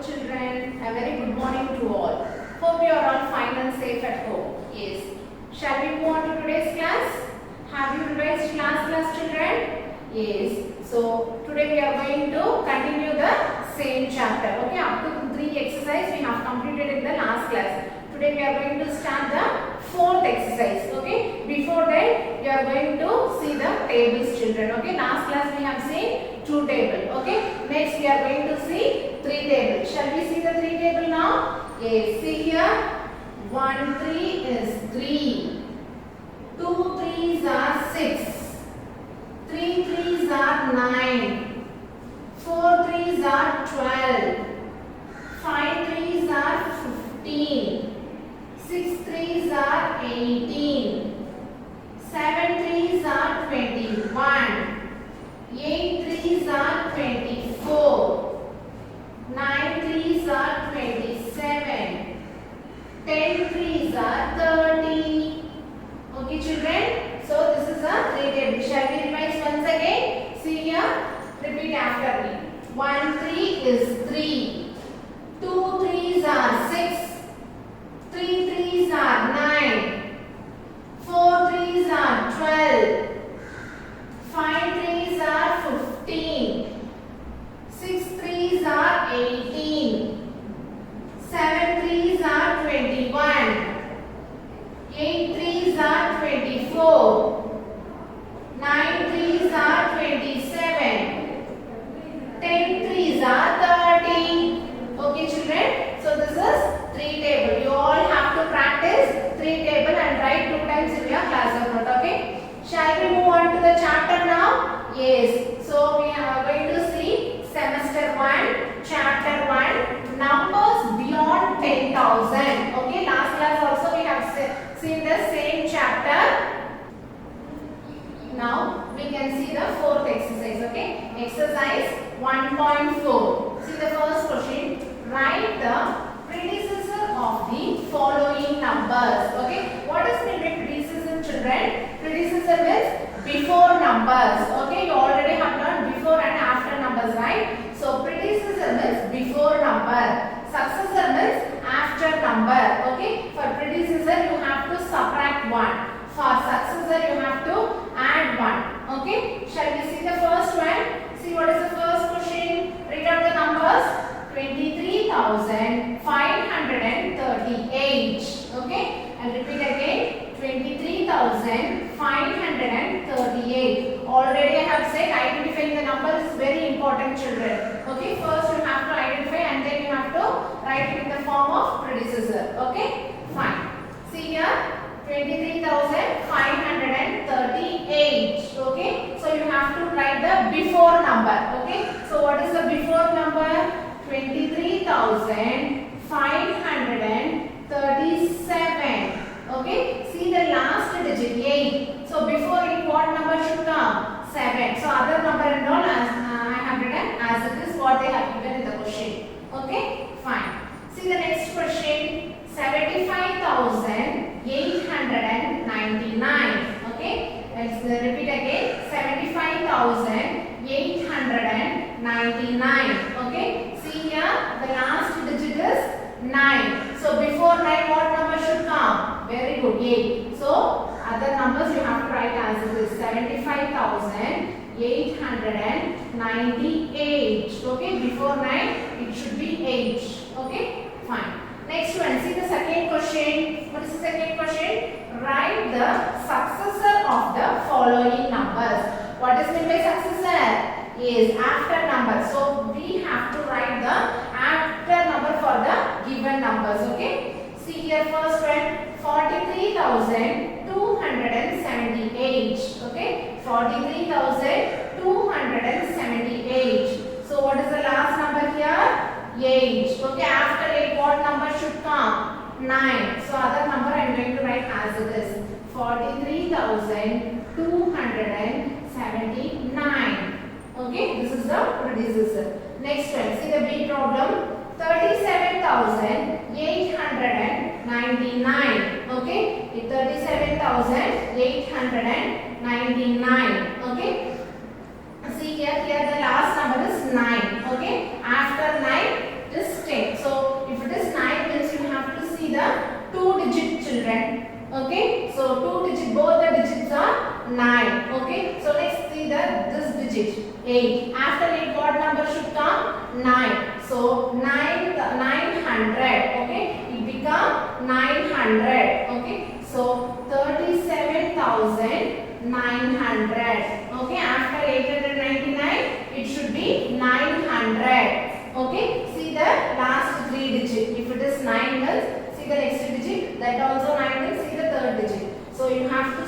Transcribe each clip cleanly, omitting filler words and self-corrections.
children. A very good morning to all. Hope you are all fine and safe at home. Yes. Shall we move on to today's class? Have you revised class children? Yes. So today we are going to continue the same chapter. Okay. Up to 3 exercise we have completed in the last class. Today we are going to start the 4th exercise. Okay. Before that we are going to see the tables children. Okay. Last class we have seen 2 table. Okay. Next we are going to see 3 table. Shall we see the 3 table now? Yes. See here. 1 3 is 3. 2 3s are 6. 3 3s are 9. 4 3s are 12. 5 3s are 15. 6 3s are 18. 7 3s are 21. 8 3s are 24. 9 3s are 27. 10 3s are 30. Okay children, so this is a 3 table. Shall we revise once again? See here, repeat after me. 1 3 is 3. 2 3s are 6. 3 3s are 9. 4 3s are 12. 5 3s are 15. 6 3s are 18. 7 3s are 21. 8 3s are 24. 9 3s are 27. 10 3s are 30. Okay children, so this is 3 table. You all have to practice 3 table and write 2 times in your class note. Okay. Shall we move on to the chapter now? Yes. So we are going to see semester 1, chapter 1, numbers beyond 10,000. Okay. Last class also we have seen the same chapter. Now we can see the 4th exercise. Okay. Exercise 1.4. See the first question. Write the predecessor of the following numbers. Okay. What is meant by predecessor children? Predecessor means before numbers. Okay. You already have learned before and after numbers, right? So predecessor means before number. Successor means after number. Okay. For predecessor you have to subtract 1. For successor you have to add 1. Okay. Shall we see the first one? See what is the first question? Read out the numbers. 23,538. Okay. And repeat again. 23,538. Already I have said identifying the number is very important children. Okay. First you have to identify and then you have to write it in the form of predecessor. Okay. Fine. See here. 23,538. Okay. So you have to write the before number. Okay. So what is the before number? 23,537. Okay. See the last digit 8. So before it what number should come? 7. So other number and all as I have written as it is what they have given in the question. Okay. Fine. See the next question. 75,899. Okay. Let's repeat again. 75,899. Okay. See here the last digit is 9. So before 9 what number should come? Very good. 8. So other numbers you have to write as it is. 75,898. Okay. Before 9 it should be 8. Okay. Fine. Next one, see the second question. What is the second question? Write the successor of the following numbers. What is meant by successor? Is after number. So we have to write the after number for the given numbers. Okay. See here first one, 43,278. Okay. 43,278. So what is the last number here? 8. Okay, after 8 what number should come? 9. So other number I am going to write as it is. 43,279. Okay, this is the predecessor. Next one, see the B problem. 37,899. Okay, 37,899. Okay. See here the last number is 9. Okay, after 9 is 10. 900. Okay, it become 900. Okay, so 37,900. Okay, after 899, it should be 900. Okay, see the last three digit. If it is 9 means, see the next digit. That also 9 means, see the third digit. So you have to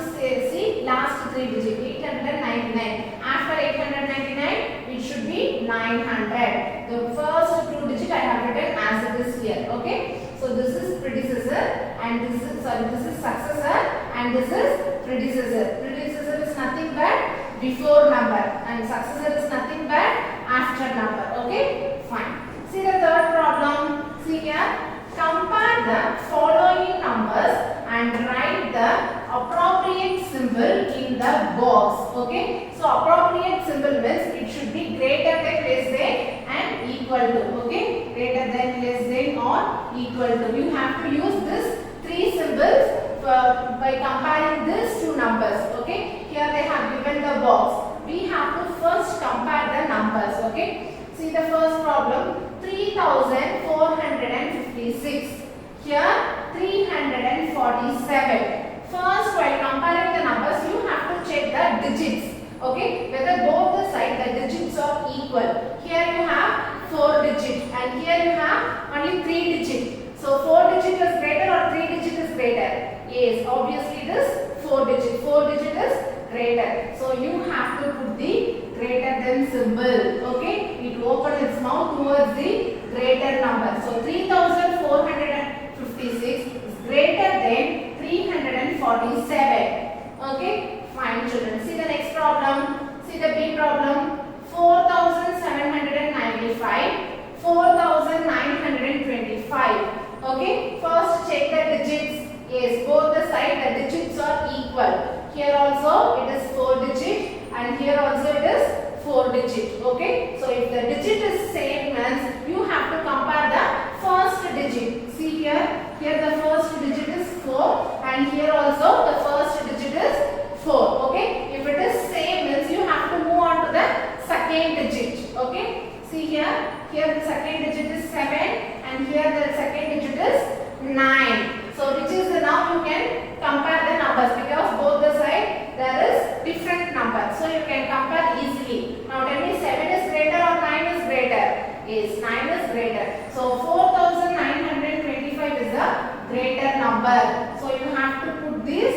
see last three digit. 899. After 899, it should be 900. The first two digit I have written as it is here. Okay. So this is predecessor and this is successor and this is predecessor. Predecessor is nothing but before number and successor is nothing but after number. Okay. Fine. See the third problem. See here. Compare the following numbers and write the appropriate symbol in the box. Okay. So appropriate symbol means it should be greater than, less than and equal to. Okay. Greater than, less than or equal to. You have to use this three symbols by comparing these two numbers. Okay. Here they have given the box. We have to first compare the numbers. Okay. See the first problem. 3,456. Here 347. First, while comparing the numbers, you have to check the digits. Okay, whether both the side the digits are equal. Here you have 4 digit and here you have only 3 digit. So 4 digit is greater or 3 digit is greater? Yes, obviously it is 4 digit. 4 digit is greater. So you have to put the greater than symbol. Okay, it opens its mouth towards the greater number. So 3,456 is greater than 347. Okay, fine children. See the next problem. See the B problem. 4,795. 4,925. Okay, first check the digits. Yes, both the side the digits are equal. Here also it is 4 digit and here also it is 4 digit. Okay, so if the digit is same means you have to compare the first digit. See here, here the first digit is 4 and here also the first digit is 4. Okay, if it is same means you have to move on to the second digit. Okay, see here, here the second digit is 7 and here the second digit is 9. So which is the, now you can compare the numbers because both the side there is different number. So you can compare easily. Now tell me 7 is greater or 9 is greater? Yes, 9 is greater. So 4,925 is the greater number. So you have to put this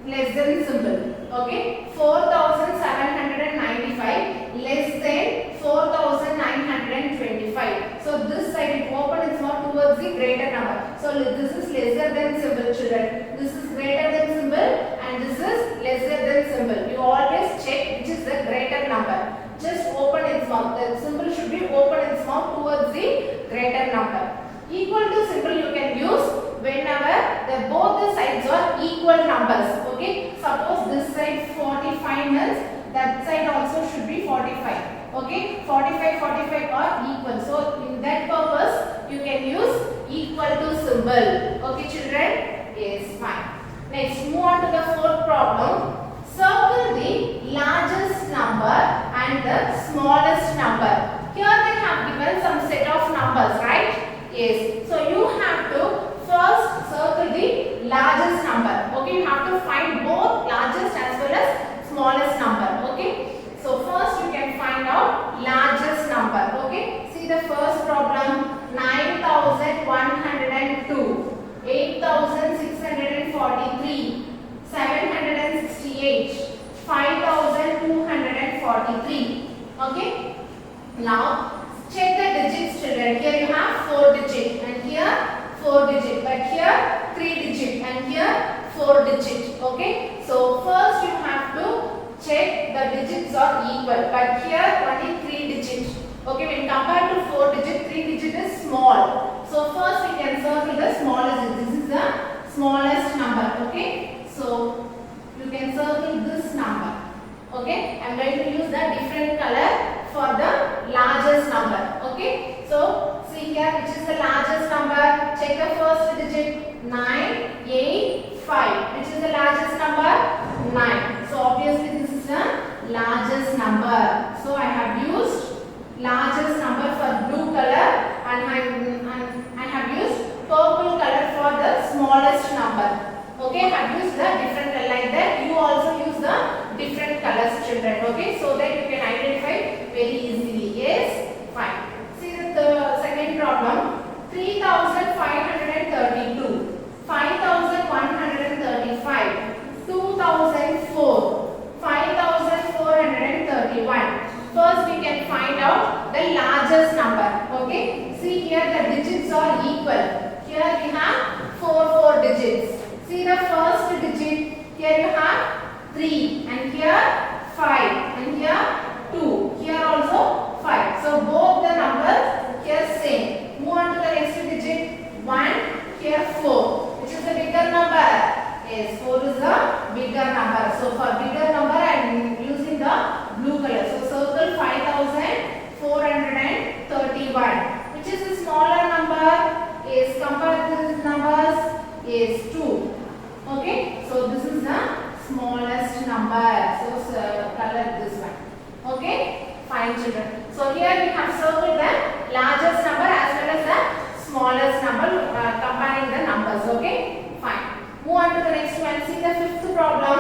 less than symbol. Okay, 4,795 less than 4,925. So this side it opens its mouth towards the greater number. So this is lesser than symbol, children. This is greater than symbol and this is lesser than symbol. You always check which is the greater number. Just open its mouth. The symbol should be open its mouth towards the greater number. Equal to symbol you can use whenever both the sides are equal numbers. Okay, suppose this side 45 means that side also should be 45. Okay, 45 are equal. So in that purpose you can use equal to symbol. Okay children, yes, fine. Next, move on to the fourth problem. Circle the largest number and the smallest number. Here they have given some set of numbers, right? Yes, so you have to first circle the largest number. Okay, you have to find both largest as well as smallest number. Okay, so first you can find out largest number. Okay, see the first problem. 9,102, 8,643, 768, 5,243. Okay, now check the digits children. Here you have 4 digit and here 4 digit, but here 3 digit and here 4 digit. Okay, so first you have to check the digits are equal, but here only 3 digit. Okay, when compared to 4 digit, 3 digit is small. So first we can circle the smallest. This is the smallest number. Okay, so you can circle this number. Okay, I am going to use the different color for the largest number. Okay, so see here which is the largest number. Check the first digit. 985. Which is the largest number? 9. So obviously this is the largest number. So I have used largest number for blue color and have used the different like that. You also use the different colors, children. Okay, so that you can identify very easily. Yes, fine. See the second problem. 3,532, 5,135, 2,004, 5,431. First we can find out the largest number. Okay, see here the digits are equal. Here we have four digits. See the first digit. Here you have 3 and here 5 and here 2. Here also 5. So both the numbers here same. Move on to the next digit. 1, here 4. Which is the bigger number? Yes, 4 is the bigger number. So for bigger number I am using the blue color. So circle 5,431. Which is the smaller number? Is compare these numbers is 2. Okay, so this is the smallest number. So color this one. Okay, fine children. So here we have circled the largest number as well as the smallest number, comparing the numbers. Okay, fine. Move on to the next one. See the fifth problem.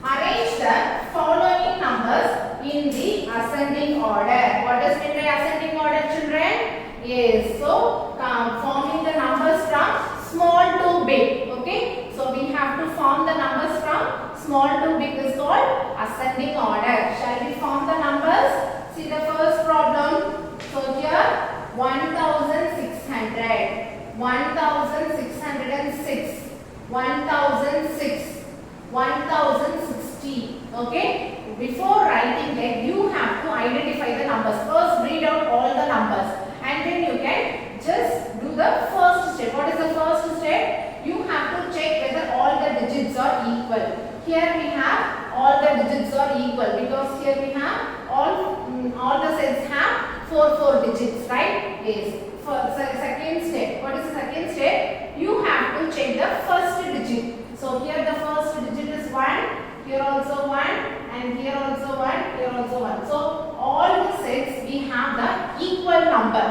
Arrange the following numbers in the ascending order. What does mean by ascending order, children? Yes, so forming the numbers from small to big. Okay, so we have to form the numbers from small to big is called ascending order. Shall we form the numbers? See the first problem. So here 1,600, 1,606, 1,006, 1,060. Okay, before writing that you have to identify the numbers. First read out all the numbers and then you can just do the first step. What is the first step? You have to check whether all the digits are equal. Here we have all the digits are equal because here we have all the cells have 4 digits, right? Yes. For second step, what is the second step? You have to check the first digit. So here the first digit is 1, here also 1 and here also 1, here also 1. So all the sets we have the equal number.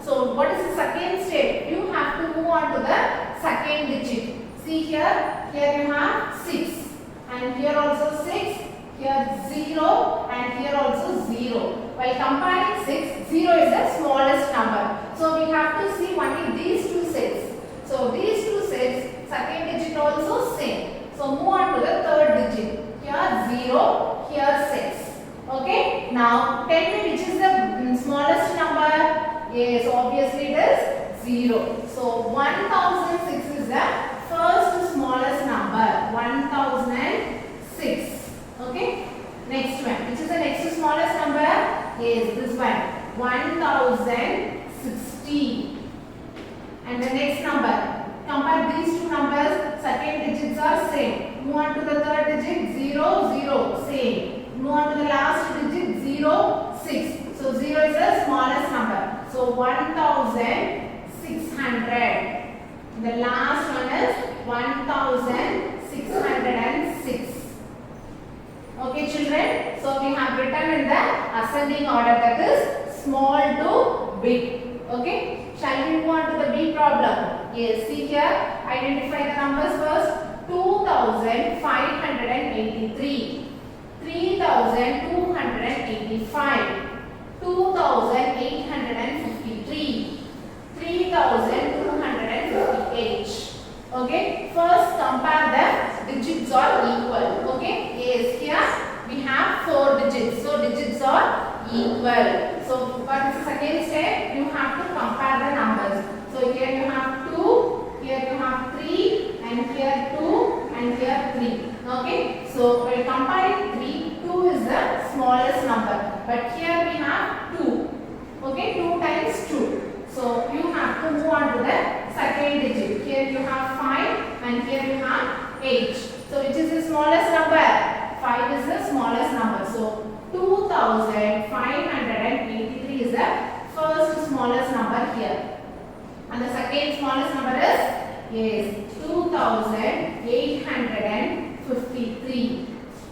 So what is the second step? You have to move on to the second digit. See here you have 6 and here also 6, here 0 and here also 0. While comparing 6, 0 is the smallest number. So we have to see only these two sets. So these two sets, second digit also same. So move on to the third digit. Here 0, here 6. Okay. Now tell me which is the smallest number? Yes, obviously it is 0. So 1,006 is the first smallest number. 1,006. Okay. Next one. Which is the next smallest number? Yes, this one. 1,060. And the next number. Compare these two numbers. Second digits are same. Move on to the third digit. 0, 0. Same. Move on to the last digit. 0, 6. So 0 is the smallest number. So 1,600. The last one is 1,606. Okay children, so we have written in the ascending order, that is small to big. Okay, shall we move on to the B problem? Yes, see here, identify the numbers first. 2,583, 3,285, 2,853, 3,258. Okay, first compare the digits are equal. Okay, yes, here we have 4 digits, so digits are equal. So what is the second step? You have to compare the numbers. So here you have 2, here you have 3 and here 2 and here 3. Okay, so while comparing 3, 2 is the smallest number, but here we have 2. Okay, 2 times 2. So you have to move on to the second digit. Here you have 5 and here you have 8. So which is the smallest number? 5 is the smallest number. So 2,583 is the first smallest number here. And the second smallest number is, yes, 2,853.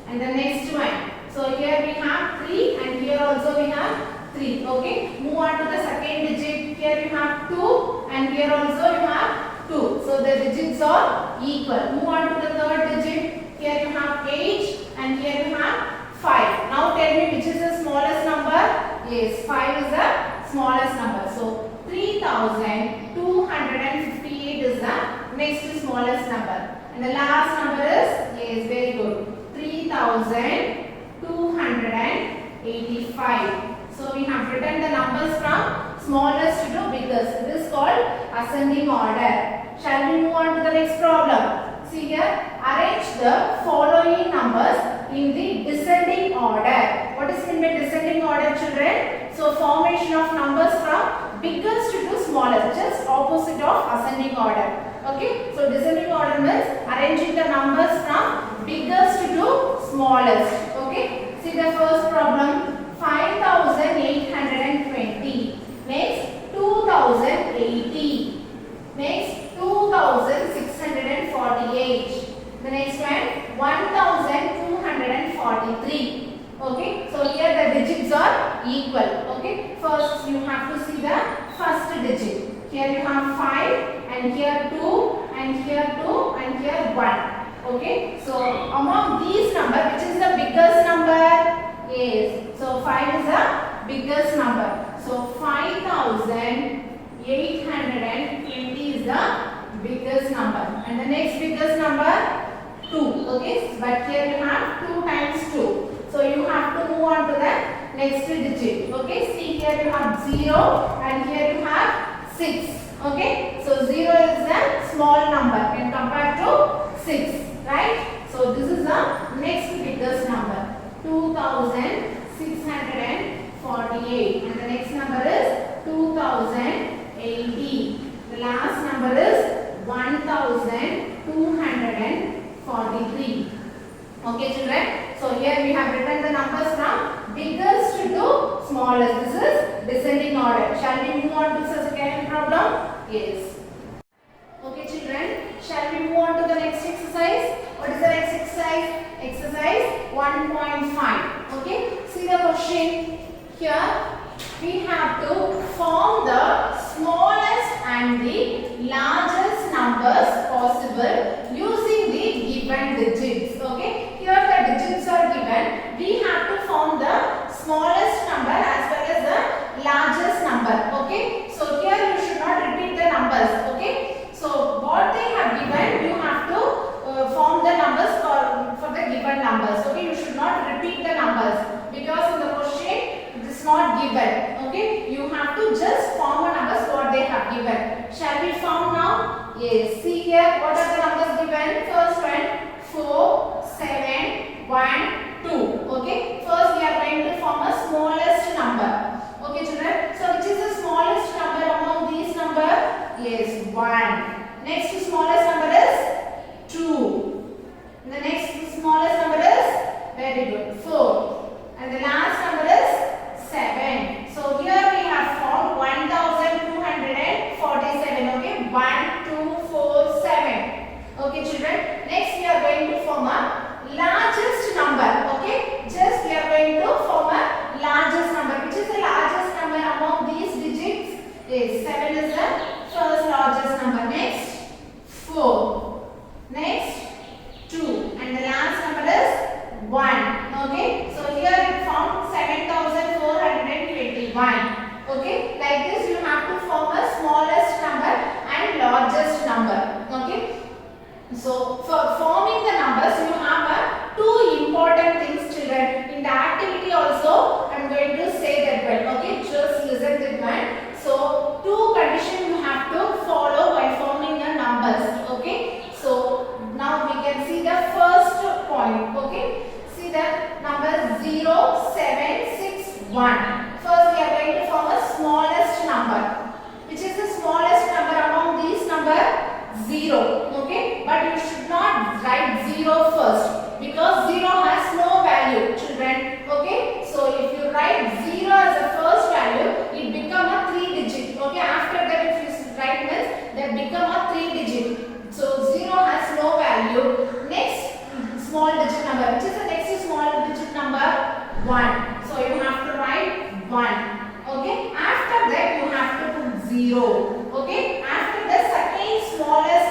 And the next one. So here we have 3 and here also we have 3. Okay. Move on to the second digit. Here you have 2 and here also you have 2. So the digits are equal. Move on to the third digit. Here you have 8 and here you have 5. Now tell me which is the smallest number? Yes, 5 is the smallest number. So 3258 is the next smallest number. And the last number is, yes, very good, 3285. So we have written the numbers from smallest to biggest. It is called ascending order. Shall we move on to the next problem? See here, arrange the following numbers in the descending order. What is meant by descending order, children? So formation of numbers from biggest to smallest, just opposite of ascending order. Okay, so descending order means arranging the numbers from biggest to smallest. Okay, see the first problem, 5820. Next, 2080. Next, 2648. The next one, 1243. Okay, so here the digits are equal. Okay, first you have to see the first digit. Here you have 5 and here 2 and here 2 and here 1. Okay, so among these numbers, which is the biggest number? Yes, so 5 is the biggest number. So 5820 is the biggest number. And the next biggest number, 2. Okay, but here you have 2 times 2. So you have to move on to the next digit. Okay, see here you have 0 and here you have 6. Okay, so 0 is a small number when compared to 6, right? So this is the next biggest number, 2648, and the next number is 2080. The last number is 1243. Okay, children. So here we have written the numbers from biggest to smallest. This is descending order. Shall we move on to the second problem? Yes. Okay, children. Shall we move on to the next exercise? What is the next exercise? Exercise 1.5. Okay. See the question. Here we have to form the smallest and the largest numbers possible using the given digits. Okay. Here the digits are given. We have to form the smallest number as well as the largest number. Okay. So here you should not repeat the numbers. Okay. So what they have given, you have to form the numbers for the given numbers. Okay. You should not repeat the numbers because in the question it is not given. Okay. You have to just form the numbers what they have given. Shall we form now? Yes. See here what are the numbers given. First one, 4, 7, 1, 2. Okay. First we are going to form a smallest number. Okay, children. So which is the smallest number among these numbers? Yes, 1. Next smallest number is 2. The next smallest number is, very good, 4. And the last number is 7. So here we have formed 1247. Okay, 1, 2, 4, 7. Okay, children. Next we are going to form a largest number. Okay, just we are going to form a largest number. Which is the largest number among these digits? Yes, 7 is the first largest number. Next, 4. Next, 2. And the last number is 1. Okay, so here it formed 7421. Okay, like this you have to form a smallest number and largest number. Okay. So for forming the numbers, you have two important things, children. In the activity also, I am going to say that one. Okay, just listen to that one. So two conditions you have to follow while forming the numbers. Okay. So now we can see the first point. Okay. See the number 0761. First we are going to form a smallest number. Which is the smallest number among these numbers? 0. Okay, but you should not write 0 first because 0 has no value, children. Okay, so if you write 0 as the first value, it become a 3 digit. Okay, after that if you write this, that become a 3 digit. So 0 has no value. Next small digit number, which is the next small digit number? 1. So you have to write 1. Okay, after that you have to put 0. Okay, after the second smallest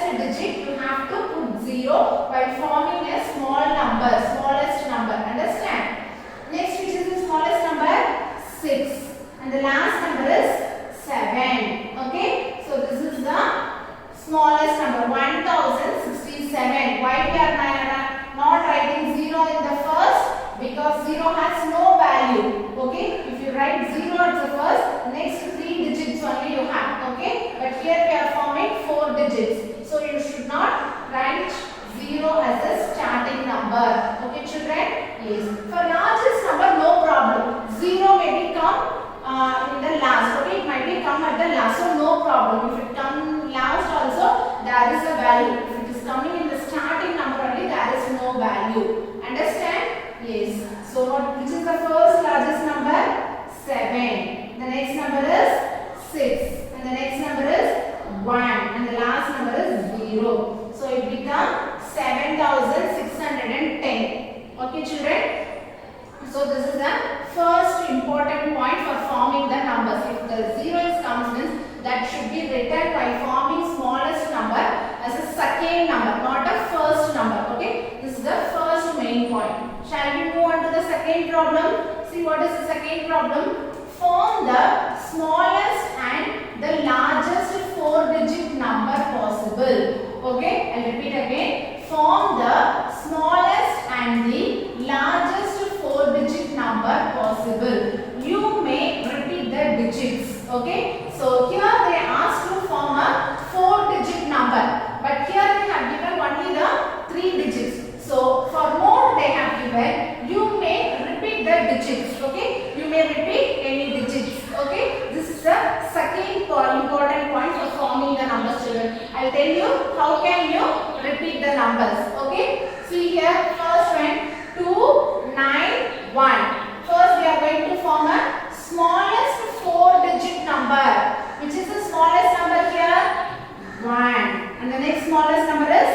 smallest number 1067. Why we are not writing 0 in the first? Because 0 has no value. Okay, if you write 0 at the first, next 3 digits only you have. Okay, but here we are forming 4 digits, so you should not write 0 as a starting number. Okay children? Yes. For largest number, no problem. 0 may become in the last. Okay, it might be come at the last, so no problem. If it come last also, there is a value. If it is coming in the starting number only, there is no value. Understand? Yes. So which is the first largest number? 7. The next number is 6. And the next number is 1. And the last number is 0. So it becomes 7610. Okay children? So this is the first important point for forming the numbers. If the 0 comes, means that should be written by forming smallest number as a second number, not a first number. Okay, this is the first main point. Shall we move on to the second problem? See what is the second problem? Form the smallest and the largest 4-digit number possible. Okay, I'll repeat again. Form the smallest and the largest 4-digit number possible. You may repeat the digits. Okay, so here they asked to form a 4-digit number, but here they have given only the 3 digits. So for more they have given, you may repeat the digits. Okay, you may repeat any digits. Okay, this is the second important point for forming the numbers children. I will tell you how can you repeat the numbers. Okay, see here first one 2, 9, 1. First we are going to form a smallest 4-digit number. Which is the smallest number here? 1. And the next smallest number is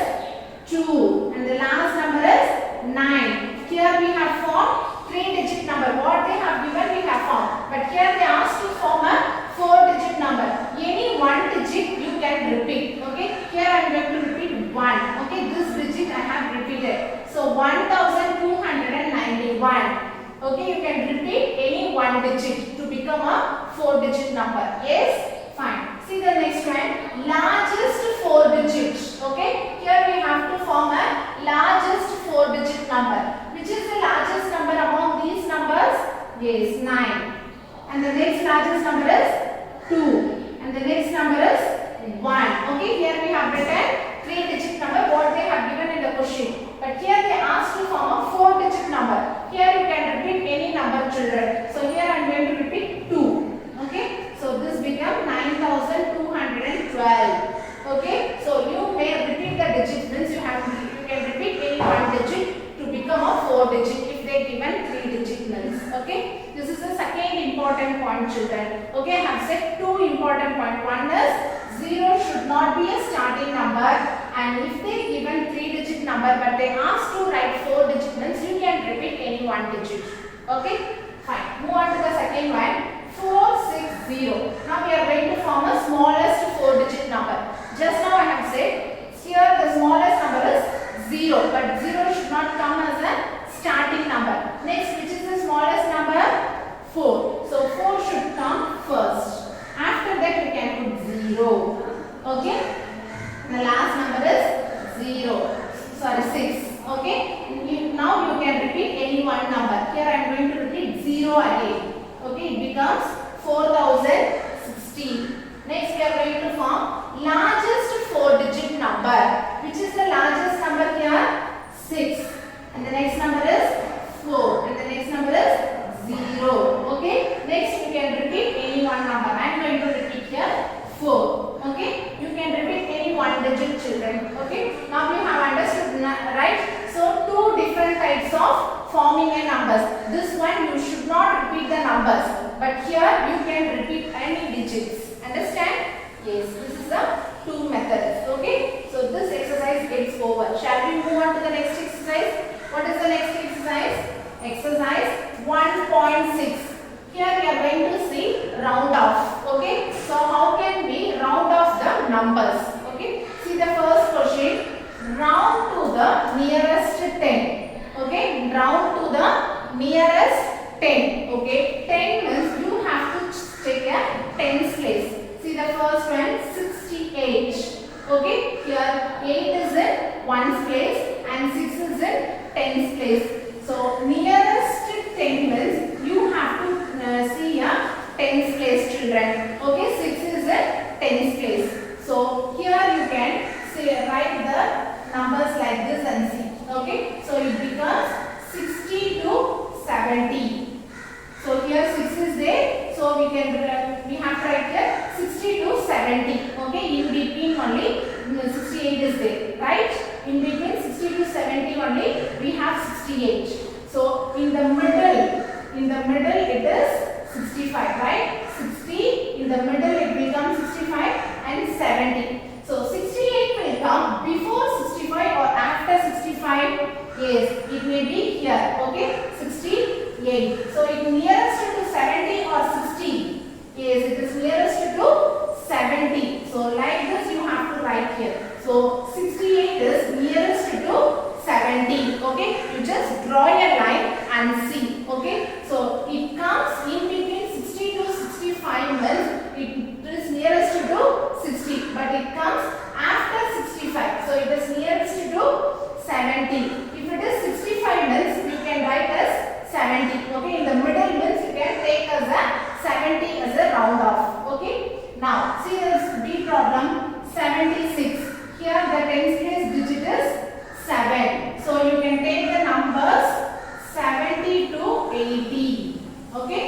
2. And the last number is 9. Here we have formed 3-digit number. What they have given we have formed. But here they asked to form a 4-digit number. Any 1 digit you can repeat. Okay. Here I am going to repeat 1. Okay. This digit I have repeated. So 1291. Okay. You can repeat any 1 digit to become a 4-digit number. Yes. Fine. See the next one. Largest 4 digits. Okay. Here we have to form a largest 4-digit number. Which is the largest number among these numbers? Yes, 9. And the next largest number is 2. And the next number is 1. Okay. Here we have written 3-digit number what they have given in the question. But here they asked to form a 4-digit number. Here you can repeat any number children. So here I am going to repeat 2. Okay. So this becomes 9212. Okay. So you may repeat the digits, means you can repeat any 1 digit to become a 4-digit if they given 3-digit means. Okay. This is the second important point children. Okay. I have said 2 important points. One is 0 should not be a starting number, and if they given 3-digit number but they asked to write 4-digit means you can repeat any 1 digit. Okay. Fine. Move on to the second one. 460. Now we are going to form a smallest 4-digit number. Just now I have said here the smallest number is 0, but 0 should not come as a starting number. Next, which is the smallest number? 4. So 4 should come first. After that you can put 0. Okay. And the last number is 0. Sorry, 6. Okay. Now you can repeat any 1 number. Here I am going to repeat 0 again. Okay, it becomes 4060. Next we are going to form largest 4-digit number. Which is the largest number here? 6. And the next number is 4. And the next number is 0. Okay. Next you can repeat any 1 number. I am going to repeat here 4. Okay. You can repeat any 1 digit children. Okay. Now you have understood, right? So 2 different types of forming a numbers. This one you should not repeat the numbers, but here you can repeat any digits. Understand? Yes, this is the 2 methods. Okay. So this exercise gets over. Shall we move on to the next exercise? What is the next exercise? Exercise 1.6. Here we are going to see round off. Okay. So how can we round off the numbers? Okay. See the first question. Round to the nearest 10. Okay, round to the nearest 10. Okay, 10 means you have to take a tens place. See the first one, 68. Okay, here 8 is in 1's place and 6 is in 10's place. So nearest 10 means you have to see a 10's place, children. Okay, 6 is in 10's place. So here you can say, write the numbers like this and see. Okay, so it becomes 60 to 70. So here 6 is there, so we have to write here 60 to 70. Okay, in between only 68 is there, right? In between 60 to 70 only we have 68. So in the middle it is 65, right? 60 in the middle it becomes 65 and 70. So 68 will come before 65 or after 65. Yes, it may be here. Okay, 68. So it nearest to 70 or 60. Yes, it is nearest to 70. So like this you have to write here. So 68 is nearest to 70. Okay, you just draw a line and see. Okay, so it comes in between 60 to 65 means it is nearest to 60, but it comes after 65. So it is nearest to 70. If it is 65 means you can write as 70. Okay, in the middle means you can take as a 70 as a round off. Okay, now see this B problem 76. Here the tens place digit is 7. So you can take the numbers 70 to 80. Okay,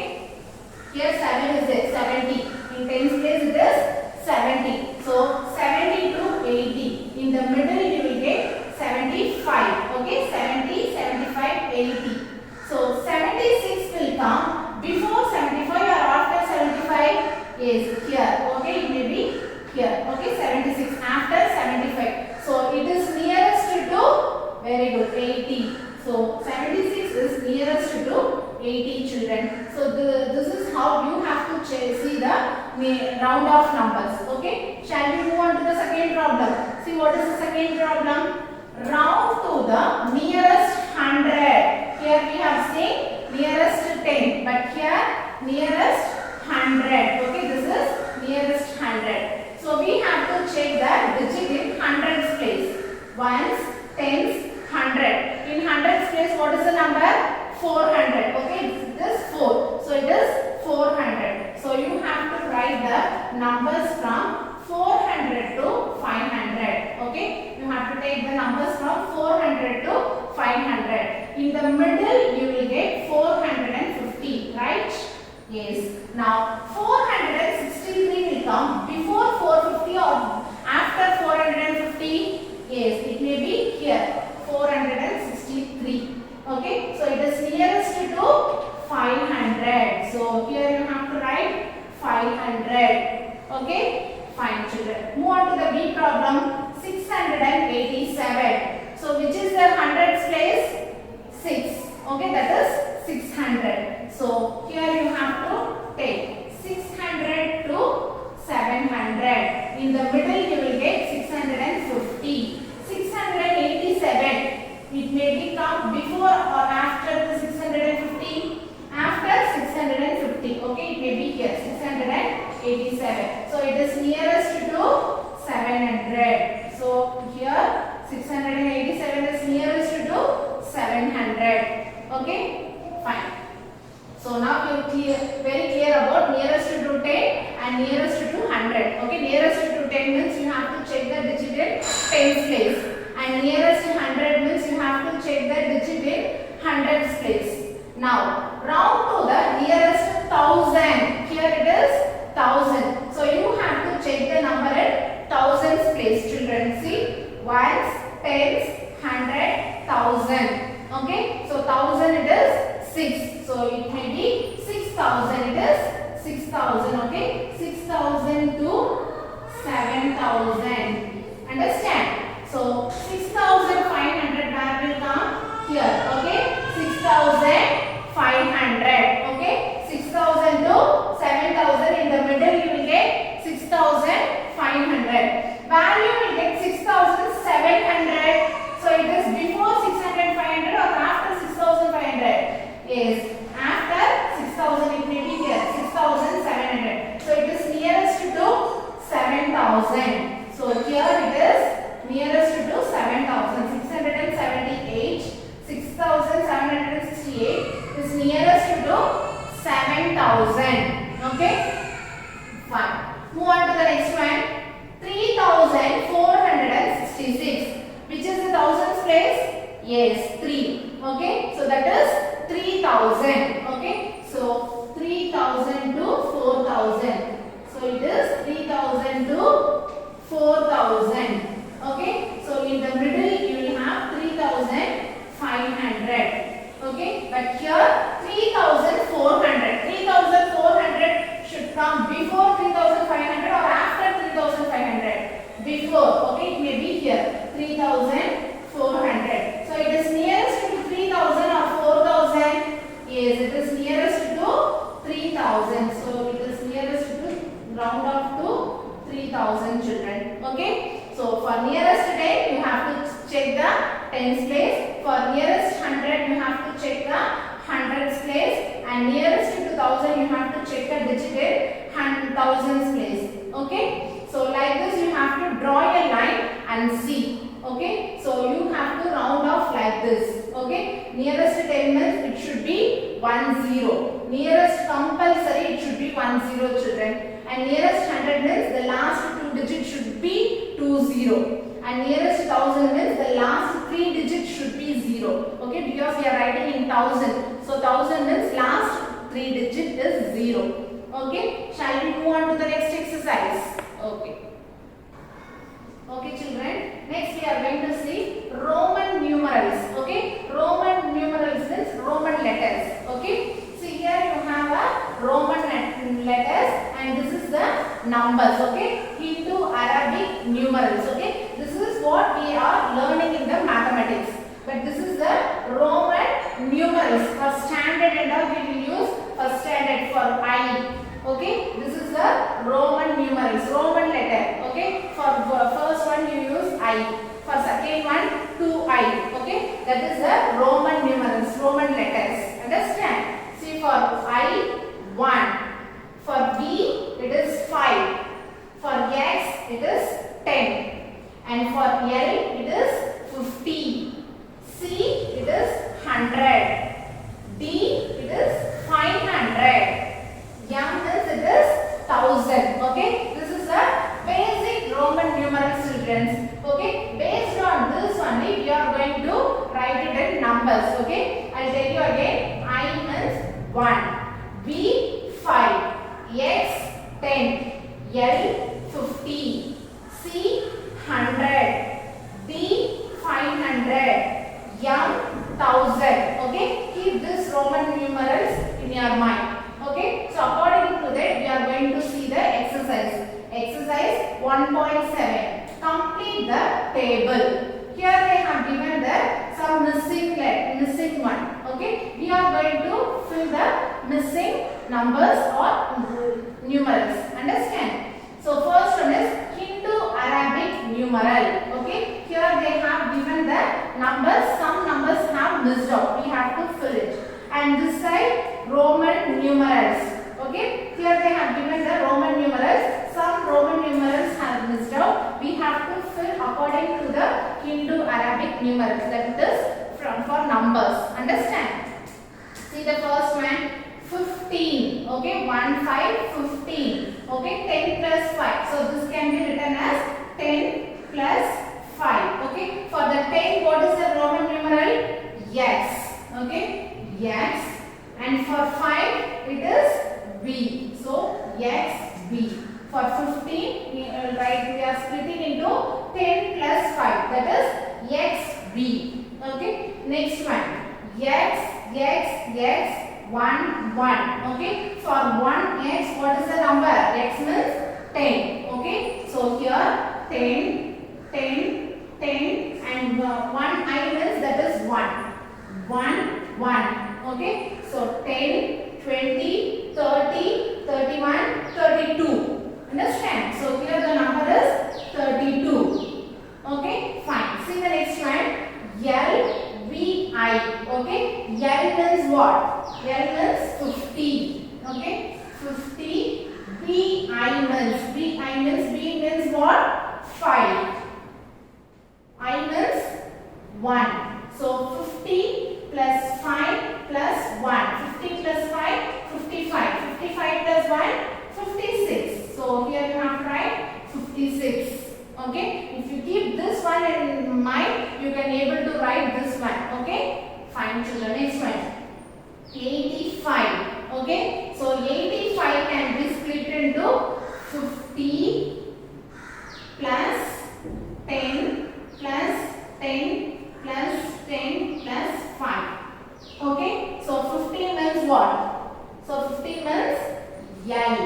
here 7 is there, 70. In tens place it is 70. So 70 to 80. In the middle you will get 75. Okay, 70, 75, 80. So 76 will come before 75 or after 75? Yes, here. Okay, it may be here. Okay, 76 after 75. So it is nearest to, very good, 80. So 76 is nearest to 80, children. So this is how you have to see the round off numbers. Okay, shall we move on to the second problem? See what is the second problem? Round to the nearest 100. Here we have seen nearest 10, but here nearest 100. Okay, this is nearest 100. So we have to check the digit in hundreds place. Ones, tens, 100. In hundreds place, what is the number? 400. Okay, this is 4. So it is 400. So you have to write the numbers from 400 to 500. Okay, you have to take the numbers from 400 to 500. In the middle, you will get 450, right? Yes. Now 463 will come before 450 or after 450. Yes, it may be here 463. Okay, so it is nearest to 500. So here you have to write 500. Okay, fine, children. Move on to the B problem 687. So which is the hundreds place? 6. Okay, that is 600. So here you have to take 600 to 700. In the middle you will get 650. 687. It may be come before or after the 650. After 650. Okay, it may be here 687. So it is nearest to 700. So here 687 is nearest to 700. Okay, fine. So now you very clear about nearest to 10 and nearest to 100. Okay, nearest to 10 means you have to check the digit in tens place, and nearest to 100 means you have to check the digit in hundreds place. Now round to the nearest 1000. Here it is 1000. So you have to check the number in thousands place, children. See, ones, tens, 100, 1000. Okay, so 1000 it is 6. So it may be 6000. It is 6000. Okay, 6000 to 7000. Understand? So 6500 where will come? Here. Okay, 6500. Okay, 6000 to 7000. In the middle you will get 6500. Value will get 6700. So it is before 6500 or after 6500? Yes, after 6000. It may be here 6700. So it is nearest to 7000. So So here it is nearest to 7,678. 6,768 is nearest to 7,000. Okay. Fine. Move on to the next one. 3,466. Which is the thousands place? Yes, 3. Okay. So that is 3,000. Okay. So 3,000 to 4,000. So it is 3,000 to 4,000. Okay. So in the middle you will have 3,500. Okay. But here 3,400. 3,400 should come before 3,500 or after 3,500. Before. Okay. It may be here. 3,400. So it is nearest to 3,000 or 4,000. Yes, it is nearest to 3,000. So it is nearest to round off to 3,000 children. Okay. So for nearest 10 you have to check the tens place. For nearest 100 you have to check the hundreds place. And nearest to 1,000 you have to check the digit in thousands place. Okay. So like this you have to draw a line and see. Okay. So you have to round off like this. Okay. Nearest 10 means it should be 10. Nearest compulsory it should be 10 children. And nearest 100 means the last two digits should be 20. And nearest 1,000 means the last three digits should be 0. Okay. Because we are writing in 1,000. So 1,000 means last three digit is 0. Okay. Shall we move on to the next exercise? Okay. Okay children, next we are going to see Roman numerals. Okay, Roman numerals means Roman letters. Okay, see here you have a Roman letters and this is the numbers. Okay, Hindu Arabic numerals. Okay, this is what we are learning in the mathematics, but this is the Roman numerals. For standard and all we will use for standard for I. Okay, this is the Roman numerals, Roman letter. Okay, for first one you use I, for second one 2I. Okay, that is the Roman numerals, Roman letters. Understand? See, for I 1, for B it is 5, for X it is 10, and for L it is 50, C it is 100, D it is 500. M is it is 1,000. Okay, this is a basic Roman numerals children. Okay, based on this only we are going to write it in numbers. Okay, I'll tell you again. I means 1, B 5, X 10, L 50, C 100, D 500, M 1,000. Okay, keep this Roman numerals in your mind. Okay, so according to that we are going to see the exercise. Exercise 1.7. Complete the table. Here they have given the some missing one. Okay, we are going to fill the missing numbers or numerals. Understand? So first one is Hindu Arabic numeral. Okay, here they have given the numbers. Some numbers have missed out. We have to fill it. And this side Roman numerals. Okay, here they have given the Roman numerals. Some Roman numerals have missed out. We have to fill according to the Hindu Arabic numerals. That is for numbers. Understand? See the first one 15. Okay, 1, 5, 15. Okay, 10 plus 5. So this can be written as 10 plus 5. Okay, for the 10 what is the Roman numeral? Yes. Okay, yes. And for 5 it is B. So XB. For 15 we are splitting into 10 plus 5. That is XB. Okay. Next one X 1 1. Okay. For 1x what is the number? X means 10. Okay. So here 10 and 1 I means that is 1. 1 1. Okay, so 10, 20, 30, 31, 32. Understand? So here the number is 32. Okay, fine. See the next one. LVI. Okay, L means what? L means 50. Okay, 50. BI means B means what? 5. I means 1. So 50 plus 5 plus 1. 50 plus 5, 55. 55 plus 1, 56. So here you have to write 56. Okay. If you keep this one in mind, you can able to write this one. Okay. Fine children. Next one. 85. Okay. So 85 can be split into 50 plus 10 plus 10 plus 10 plus 5. Okay. So 50 means what? So 50 means L.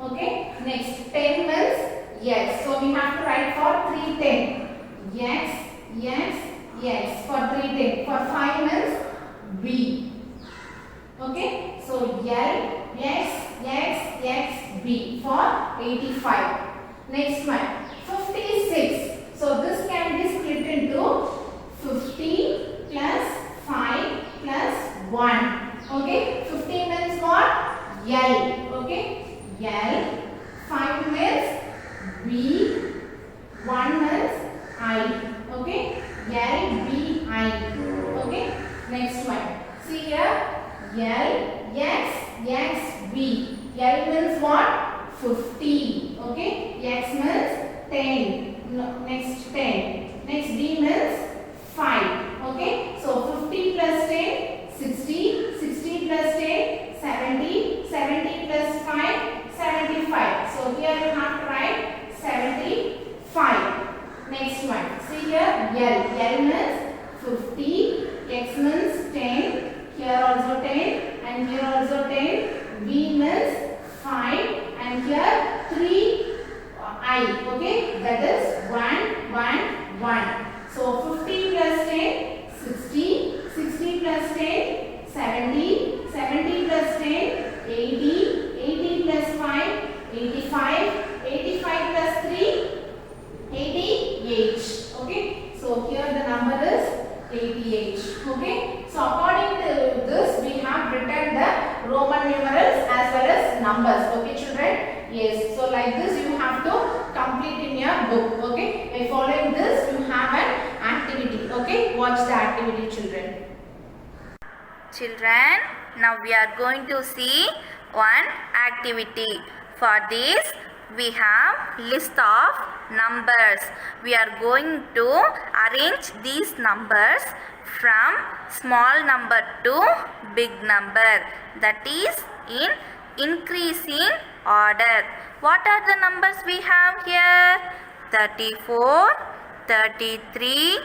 Okay. Next 10 means X. So we have to write for 310. X, X, X for 310. For 5 means B. Okay. So L, X, X, X, B for 85. Next one. 56. So this can be split into 50 plus 5 plus 1. Okay. 50 means what? L. Okay. L. 5 means B. 1 means I. Okay. L, B, I. Okay. Next one. See here. L, X, X, B. L means what? 50. Okay. X means 10. No, next 10. Next B means 5. Okay. So 50 plus 10, 60. 60 plus 10, 70. 70 plus 5, 75. So here you have to write 75. Next one. See here. L. L means 50. X means 10. Here also 10. And here also 10. B means 5. And here 3 I. Okay. That is 1, 1, 1. So 50 plus 10, 60. 60 plus 10, 70. 70 plus 10, 80. 80 plus 5, 85. 85 plus 3, 88. Okay. So here the number is 88. Okay. So according to this, we have written the Roman numerals as well as numbers. Okay, children. Yes. So like this, you have to complete in your book. Okay. By following this, you have an activity. Okay. Watch the activity, children. Children, now we are going to see one activity. For this, we have list of numbers. We are going to arrange these numbers from small number to big number, that is in increasing order. What are the numbers we have here? 34, 33,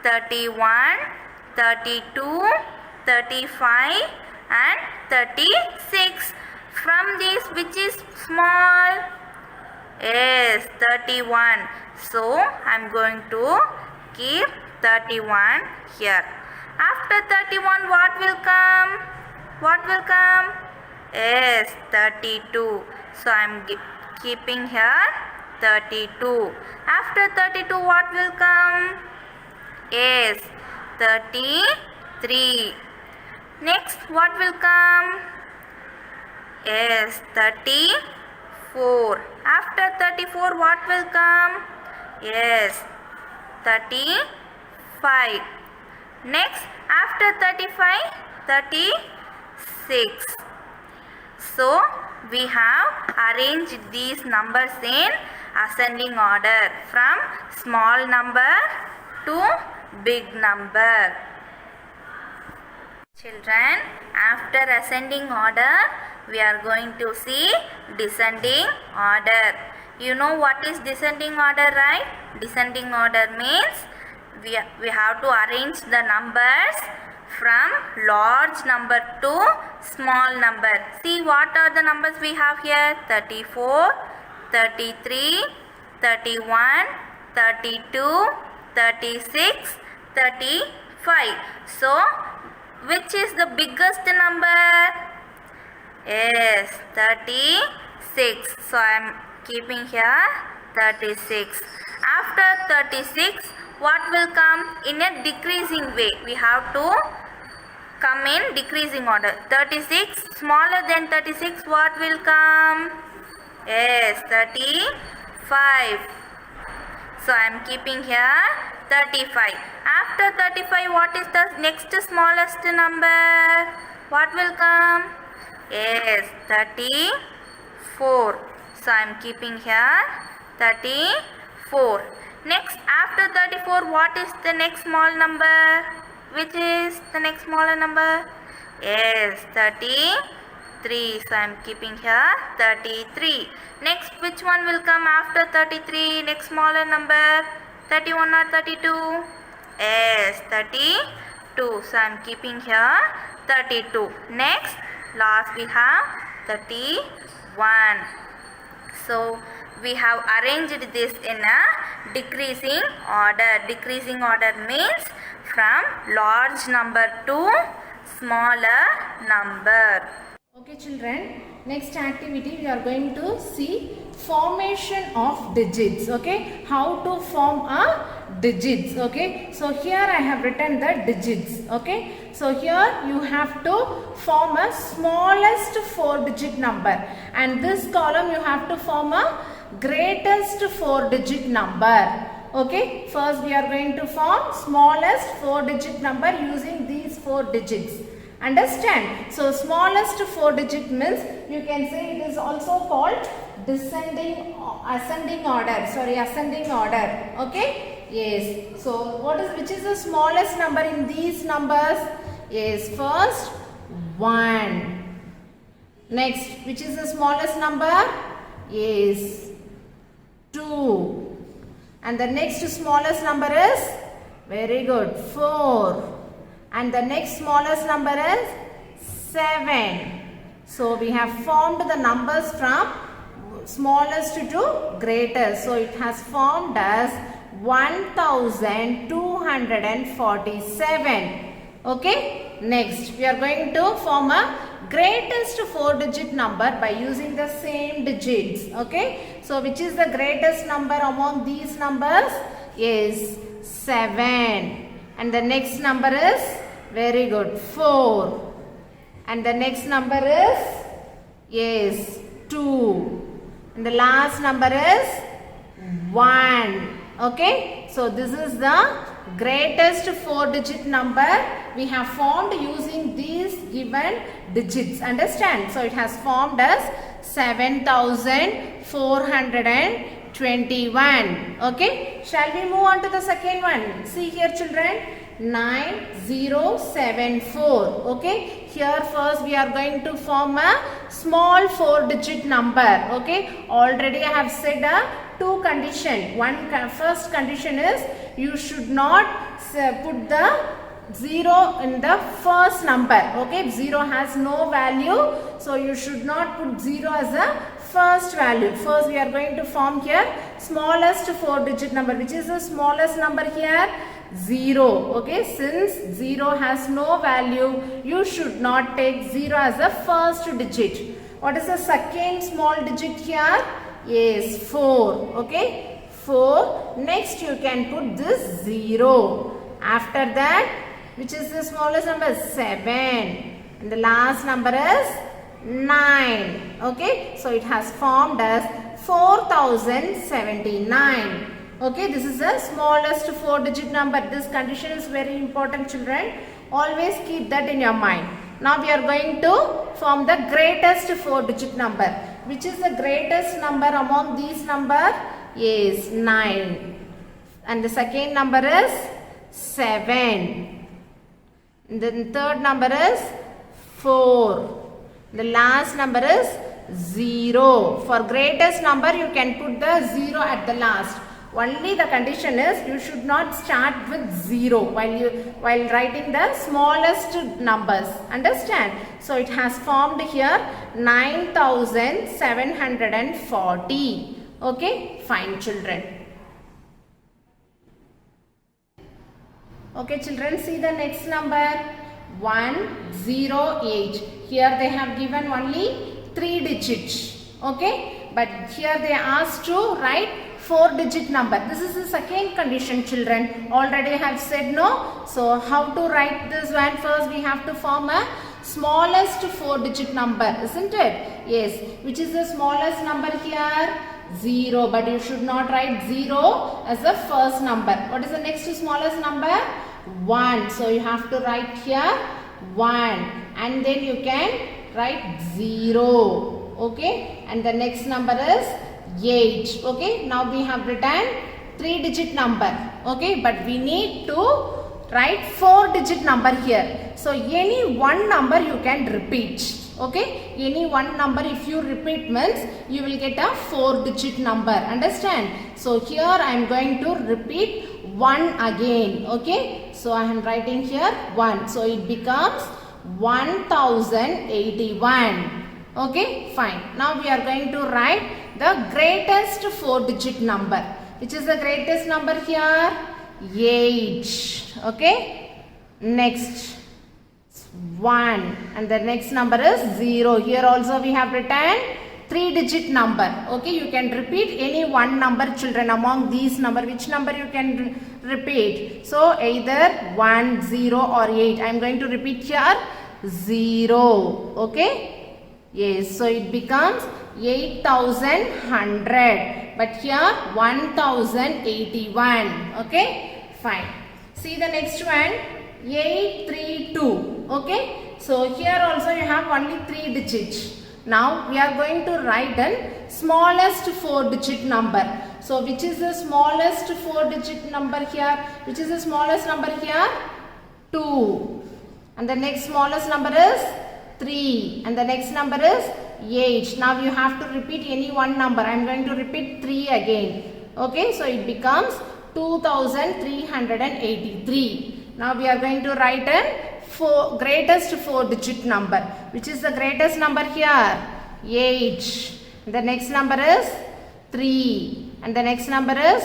31, 32, 35 and 36. From these, which is small? Yes, 31. So I am going to keep 31 here. After 31, what will come? What will come? Yes, 32. So I am keeping here 32. After 32, what will come? Yes, 33. Next, what will come? Yes, 34. After 34, what will come? Yes, 35. Next, after 35, 36. So, we have arranged these numbers in ascending order from small number to big number. Children, after ascending order, we are going to see descending order. You know what is descending order, right? Descending order means we have to arrange the numbers from large number to small number. See what are the numbers we have here? 34, 33, 31, 32, 36, 35. So, which is the biggest number? Yes, 36. So I am keeping here 36. After 36, what will come? In a decreasing way. We have to come in decreasing order. 36, smaller than 36, what will come? Yes, 35. So I am keeping here 35. After 35, what is the next smallest number? What will come? Yes, 34. So I am keeping here 34. Next, after 34, what is the next small number? Which is the next smaller number? Yes, 33. So I am keeping here 33. Next, which one will come after 33? Next smaller number? 31 or 32? Yes, 32. So I am keeping here 32. Next, last we have 31. So we have arranged this in a decreasing order. Decreasing order means from large number to smaller number. Okay children, next activity we are going to see formation of digits. Okay, how to form a digits. Okay, so here I have written the digits. Okay, so here you have to form a smallest 4-digit number, and this column you have to form a greatest 4-digit number. Okay, first we are going to form smallest 4-digit number using these 4 digits. Understand? So smallest 4-digit means you can say it is also called ascending order. Okay, yes. So which is the smallest number in these numbers? Yes, first 1. Next, which is the smallest number? Yes, 2. And the next smallest number is, very good, 4. And the next smallest number is 7. So we have formed the numbers from smallest to greatest. So it has formed as 1247. Okay. Next we are going to form a greatest 4-digit number by using the same digits. Okay. So which is the greatest number among these numbers? Is 7. And the next number is, very good, 4. And the next number is, yes, 2. And the last number is 1. Okay. So this is the greatest 4-digit number we have formed using these given digits. Understand? So it has formed as 7421. Okay. Shall we move on to the second one? See here children, 9074. Okay. Here first we are going to form a small 4-digit number. Okay. Already I have said a 2 condition. First condition is you should not put the 0 in the first number. Okay. 0 has no value. So you should not put 0 as a first value. First we are going to form here smallest 4-digit number. Which is the smallest number here? 0. Okay. Since 0 has no value, you should not take 0 as the first digit. What is the second small digit here? Yes, 4. Okay. 4. Next you can put this 0. After that, which is the smallest number? 7. And the last number is 9. Okay. So it has formed as 4079. Okay. This is the smallest 4-digit number. This condition is very important children. Always keep that in your mind. Now we are going to form the greatest 4-digit number. Which is the greatest number among these numbers? Yes, 9. And the second number is 7. And the third number is 4. The last number is 0. For greatest number you can put the 0 at the last. Only the condition is you should not start with 0 while writing the smallest numbers. Understand? So it has formed here 9740. Okay, fine children. Okay children, see the next number 108. Here they have given only 3 digits. Okay, but here they asked to write 4-digit number. This is the second condition children. Already I have said no. So how to write this one? First we have to form a smallest 4-digit number, isn't it? Yes. Which is the smallest number here? 0. But you should not write 0 as the first number. What is the next smallest number? 1. So you have to write here 1. And then you can write 0. Okay. And the next number is 8. Okay. Now we have written 3-digit number. Okay. But we need to write 4-digit number here. So any one number you can repeat. Okay, any one number if you repeat means you will get a 4-digit number. Understand? So here I am going to repeat 1 again. Okay, so I am writing here 1. So it becomes 1081. Okay, fine. Now we are going to write the greatest 4-digit number. Which is the greatest number here? 8. Okay, next 1, and the next number is 0. Here also we have written 3-digit number. Okay, you can repeat any one number, children. Among these number, which number you can repeat? So either 1, 0 or 8. I am going to repeat here 0. Okay, yes, so it becomes 8100, but here 1081. Okay, fine. See the next one, 832. Okay, so here also you have only 3 digits. Now we are going to write the smallest 4-digit number. So which is the smallest 4-digit number here? Which is the smallest number here? 2. And the next smallest number is 3. And the next number is 8. Now you have to repeat any one number. I am going to repeat 3 again. Okay, so it becomes 2383. Now we are going to write a greatest 4-digit number. Which is the greatest number here? 8. The next number is 3. And the next number is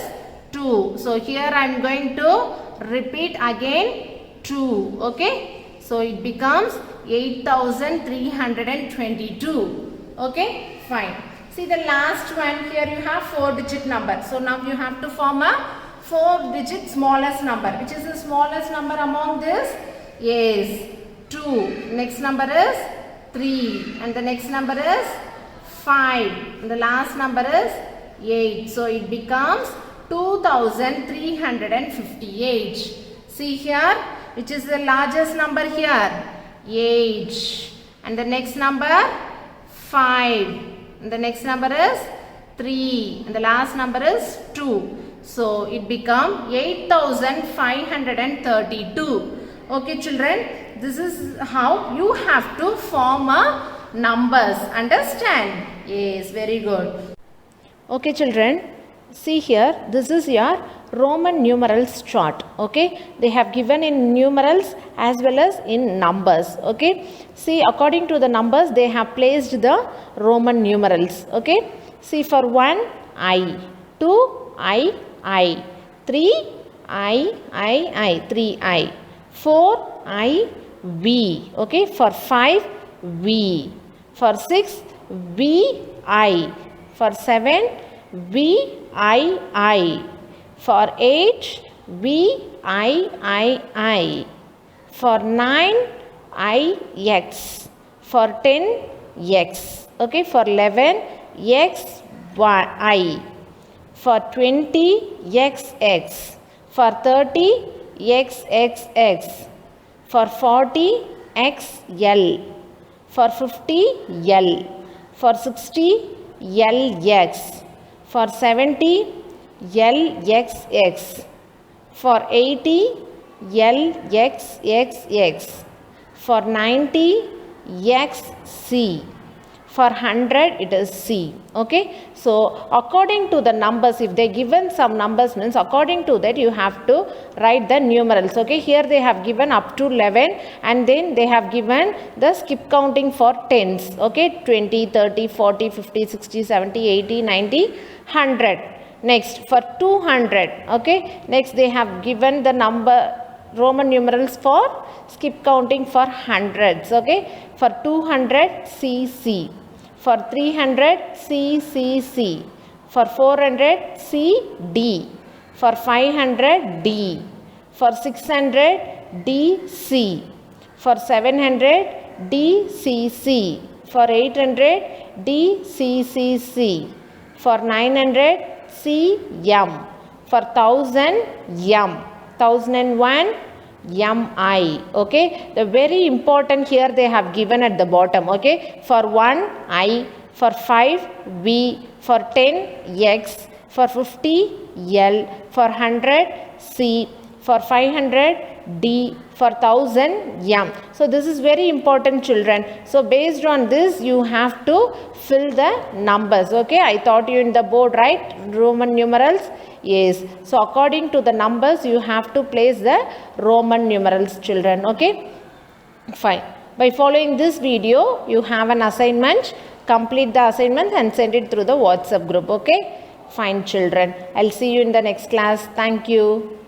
2. So here I am going to repeat again 2. Okay. So it becomes 8322. Okay. Fine. See the last one here you have 4-digit number. So now you have to form a 4-digit smallest number. Which is the smallest number among this? Yes, 2. Next number is 3. And the next number is 5. And the last number is 8. So it becomes 2358. See here, which is the largest number here? 8. And the next number 5. And the next number is 3. And the last number is 2. So it becomes 8532. Okay, children, this is how you have to form a numbers. Understand? Yes, very good. Okay, children, see here, this is your Roman numerals chart. Okay, they have given in numerals as well as in numbers. Okay, see, according to the numbers, they have placed the Roman numerals. Okay, see, for 1, I, 2, I, 3, I, 3I. 4, I, V. Okay, for 5, V. For 6, V, I. For 7, V, I. For 8, V, I. For 9, I, X. For 10, X. Okay, for 11, X, Y. For 20, XX. For 30, XXX. For 40, XL. For 50, L. For 60, LX. For 70, LXX. For 80, LXXX. For 90, XC. For 100, it is C. Okay. So, according to the numbers, if they given some numbers means according to that you have to write the numerals. Okay. Here they have given up to 11 and then they have given the skip counting for tens. Okay. 20, 30, 40, 50, 60, 70, 80, 90, 100. Next for 200. Okay. Next they have given the number Roman numerals for skip counting for hundreds. Okay. For 200, CC. For 300, CCC. For 400, CD. For 500, D. For 600, DC. For 700, DCC. For 800, DCCC. For 900, C, M. For 1000, M. 1001, MI. Okay. The very important here they have given at the bottom. Okay. For 1, I. For 5, V. For 10, X. For 50, L. For 100, C. For 500, D. For 1000, M. So this is very important, children. So based on this you have to fill the numbers. Okay. I taught you in the board, right? Roman numerals. Yes. So according to the numbers you have to place the Roman numerals, children. Okay. Fine. By following this video you have an assignment. Complete the assignment and send it through the WhatsApp group. Okay. Fine, children. I'll see you in the next class. Thank you.